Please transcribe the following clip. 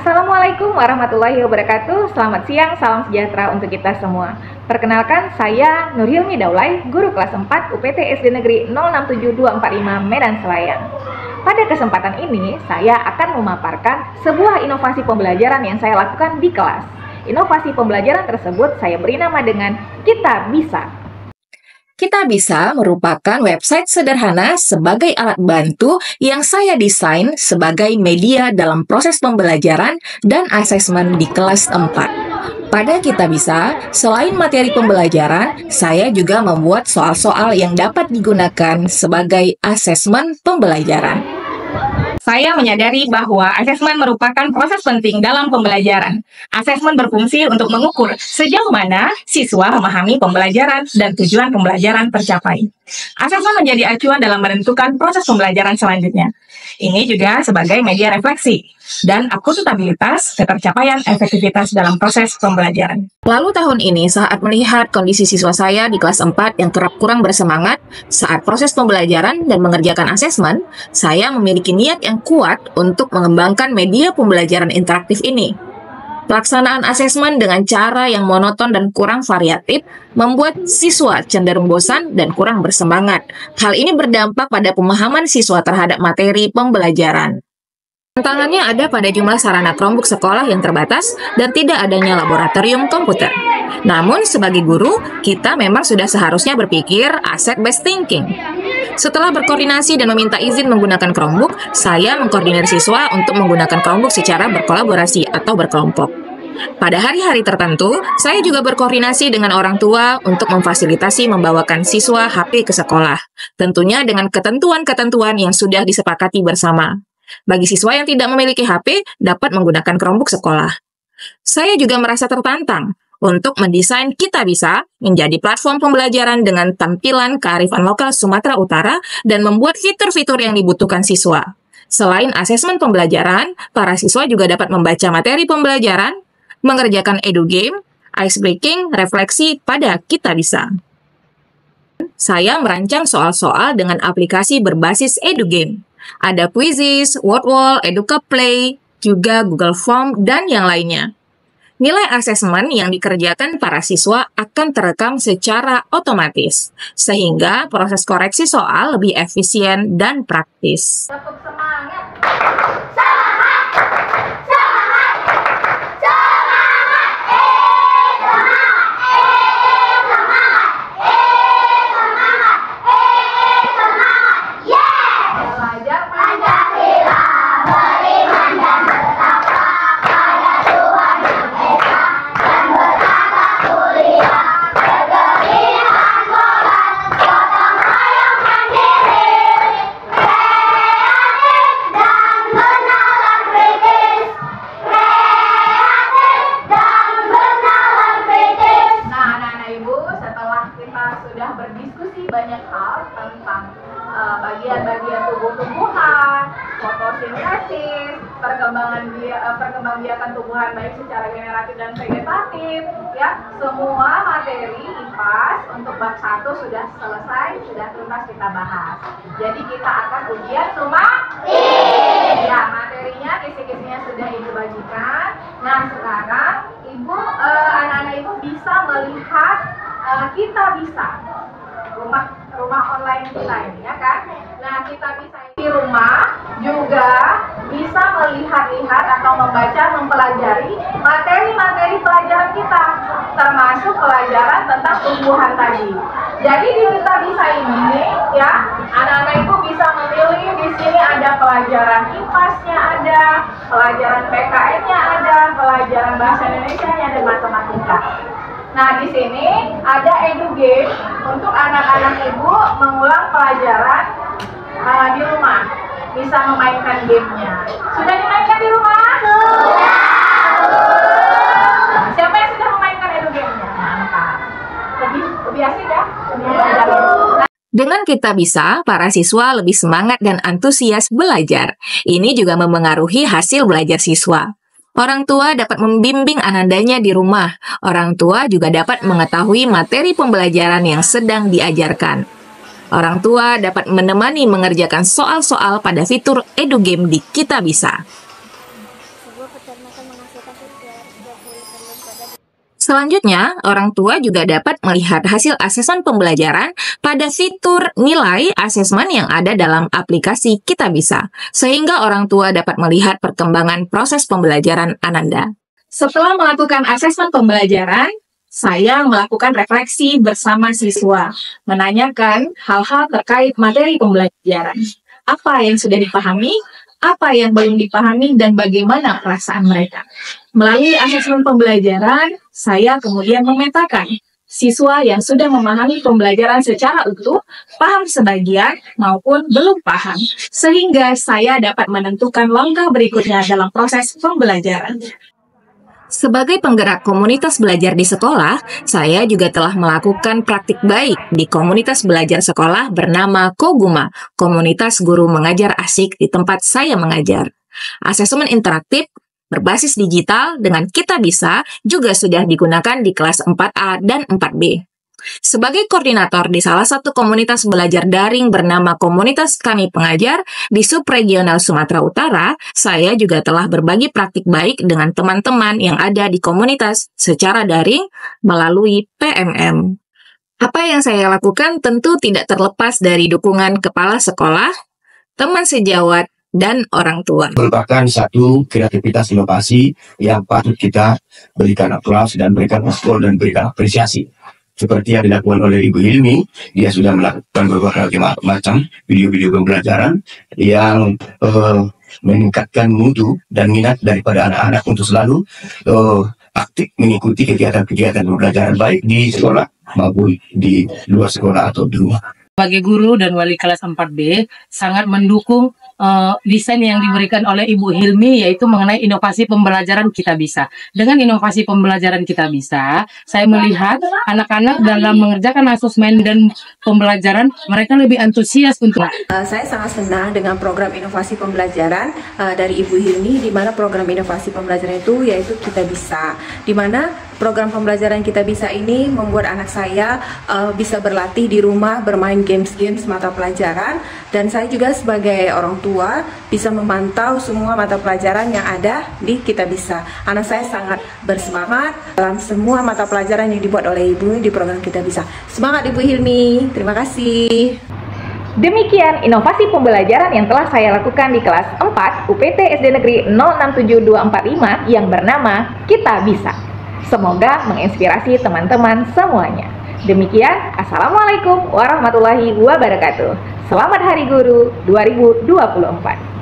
Assalamualaikum warahmatullahi wabarakatuh. Selamat siang, salam sejahtera untuk kita semua. Perkenalkan, saya Nur Hilmi Daulay, guru kelas 4 UPT SD Negeri 067245 Medan Selayang. Pada kesempatan ini, saya akan memaparkan sebuah inovasi pembelajaran yang saya lakukan di kelas. Inovasi pembelajaran tersebut saya beri nama dengan Kita Bisa. Kita Bisa merupakan website sederhana sebagai alat bantu yang saya desain sebagai media dalam proses pembelajaran dan asesmen di kelas 4. Pada Kita Bisa, selain materi pembelajaran, saya juga membuat soal-soal yang dapat digunakan sebagai asesmen pembelajaran. Saya menyadari bahwa asesmen merupakan proses penting dalam pembelajaran. Asesmen berfungsi untuk mengukur sejauh mana siswa memahami pembelajaran dan tujuan pembelajaran tercapai. Asesmen menjadi acuan dalam menentukan proses pembelajaran selanjutnya. Ini juga sebagai media refleksi dan akuntabilitas ketercapaian efektivitas dalam proses pembelajaran. Lalu tahun ini saat melihat kondisi siswa saya di kelas 4 yang kerap kurang bersemangat saat proses pembelajaran dan mengerjakan asesmen, saya memiliki niat yang kuat untuk mengembangkan media pembelajaran interaktif ini. Pelaksanaan asesmen dengan cara yang monoton dan kurang variatif membuat siswa cenderung bosan dan kurang bersemangat. Hal ini berdampak pada pemahaman siswa terhadap materi pembelajaran. Tantangannya ada pada jumlah sarana Chromebook sekolah yang terbatas dan tidak adanya laboratorium komputer. Namun, sebagai guru, kita memang sudah seharusnya berpikir asset-based thinking. Setelah berkoordinasi dan meminta izin menggunakan Chromebook, saya mengkoordinasi siswa untuk menggunakan Chromebook secara berkolaborasi atau berkelompok. Pada hari-hari tertentu, saya juga berkoordinasi dengan orang tua untuk memfasilitasi membawakan siswa HP ke sekolah, tentunya dengan ketentuan-ketentuan yang sudah disepakati bersama. Bagi siswa yang tidak memiliki HP, dapat menggunakan Chromebook sekolah. Saya juga merasa tertantang untuk mendesain Kita Bisa menjadi platform pembelajaran dengan tampilan kearifan lokal Sumatera Utara dan membuat fitur-fitur yang dibutuhkan siswa. Selain asesmen pembelajaran, para siswa juga dapat membaca materi pembelajaran, mengerjakan edu game, ice breaking, refleksi pada Kita Bisa. Saya merancang soal-soal dengan aplikasi berbasis edu game. Ada Quizzes, Word Wall, Educa Play, juga Google Form, dan yang lainnya. Nilai asesmen yang dikerjakan para siswa akan terekam secara otomatis, sehingga proses koreksi soal lebih efisien dan praktis. Tetap semangat! Sudah berdiskusi banyak hal tentang bagian-bagian tumbuh-tumbuhan, fotosintesis, perkembangbiakan tumbuhan baik secara generatif dan vegetatif, ya. Semua materi IPAS untuk bab 1 sudah selesai, sudah tuntas kita bahas. Jadi kita akan ujian sumatif. Ya, materinya, kisi-kisinya sudah Ibu bagikan. Nah, sekarang Ibu, anak-anak Ibu bisa melihat Kita Bisa, rumah online kita ini, ya kan? Nah, Kita Bisa di rumah juga bisa melihat-lihat atau membaca, mempelajari materi-materi pelajaran kita, termasuk pelajaran tentang tumbuhan tadi. Jadi di Kita Bisa ini, ya, anak-anak Ibu bisa memilih. Di sini ada pelajaran IPAS-nya, ada pelajaran PKN-nya, ada pelajaran bahasa Indonesia-nya, dan matematika. Nah, di sini ada edu game untuk anak-anak Ibu mengulang pelajaran di rumah. Bisa memainkan gamenya. Sudah dimainkan di rumah? Sudah. Siapa yang sudah memainkan edu gamenya? Mantap. Lebih asik ya? Dengan Kita Bisa, para siswa lebih semangat dan antusias belajar. Ini juga memengaruhi hasil belajar siswa. Orang tua dapat membimbing anandanya di rumah. Orang tua juga dapat mengetahui materi pembelajaran yang sedang diajarkan. Orang tua dapat menemani mengerjakan soal-soal pada fitur edu game di Kita Bisa. akan menghasilkan 220 triliun pada. Selanjutnya, orang tua juga dapat melihat hasil asesmen pembelajaran pada fitur nilai asesmen yang ada dalam aplikasi Kita Bisa, sehingga orang tua dapat melihat perkembangan proses pembelajaran Ananda. Setelah melakukan asesmen pembelajaran, saya melakukan refleksi bersama siswa, menanyakan hal-hal terkait materi pembelajaran. Apa yang sudah dipahami, apa yang belum dipahami, dan bagaimana perasaan mereka. Melalui asesmen pembelajaran, saya kemudian memetakan siswa yang sudah memahami pembelajaran secara utuh, paham sebagian, maupun belum paham, sehingga saya dapat menentukan langkah berikutnya dalam proses pembelajaran. Sebagai penggerak komunitas belajar di sekolah, saya juga telah melakukan praktik baik di komunitas belajar sekolah bernama Koguma, Komunitas Guru Mengajar Asik di tempat saya mengajar. Asesmen interaktif berbasis digital dengan Kita Bisa juga sudah digunakan di kelas 4A dan 4B. Sebagai koordinator di salah satu komunitas belajar daring bernama Komunitas Kami Pengajar di subregional Sumatera Utara, saya juga telah berbagi praktik baik dengan teman-teman yang ada di komunitas secara daring melalui PMM. Apa yang saya lakukan tentu tidak terlepas dari dukungan kepala sekolah, teman sejawat, dan orang tua. Merupakan satu kreativitas inovasi yang patut kita berikan aplaus dan berikan respon dan berikan apresiasi. Seperti yang dilakukan oleh Ibu Hilmi, dia sudah melakukan berbagai macam video-video pembelajaran yang meningkatkan mutu dan minat daripada anak-anak untuk selalu aktif mengikuti kegiatan-kegiatan pembelajaran baik di sekolah maupun di luar sekolah atau di rumah. Sebagai guru dan wali kelas 4B, sangat mendukung desain yang diberikan oleh Ibu Hilmi, yaitu mengenai inovasi pembelajaran Kita Bisa. Dengan inovasi pembelajaran Kita Bisa, saya melihat anak-anak dalam mengerjakan asesmen dan pembelajaran, mereka lebih antusias untuk. Saya sangat senang dengan program inovasi pembelajaran dari Ibu Hilmi, di mana program inovasi pembelajaran itu yaitu Kita Bisa, di mana program pembelajaran Kita Bisa ini membuat anak saya bisa berlatih di rumah, bermain games-games mata pelajaran, dan saya juga sebagai orang tua bisa memantau semua mata pelajaran yang ada di Kita Bisa. Anak saya sangat bersemangat dalam semua mata pelajaran yang dibuat oleh Ibu di program Kita Bisa. Semangat Ibu Hilmi, terima kasih. Demikian inovasi pembelajaran yang telah saya lakukan di kelas 4 UPT SD Negeri 067245 yang bernama Kita Bisa. Semoga menginspirasi teman-teman semuanya. Demikian, Assalamualaikum warahmatullahi wabarakatuh. Selamat Hari Guru 2024.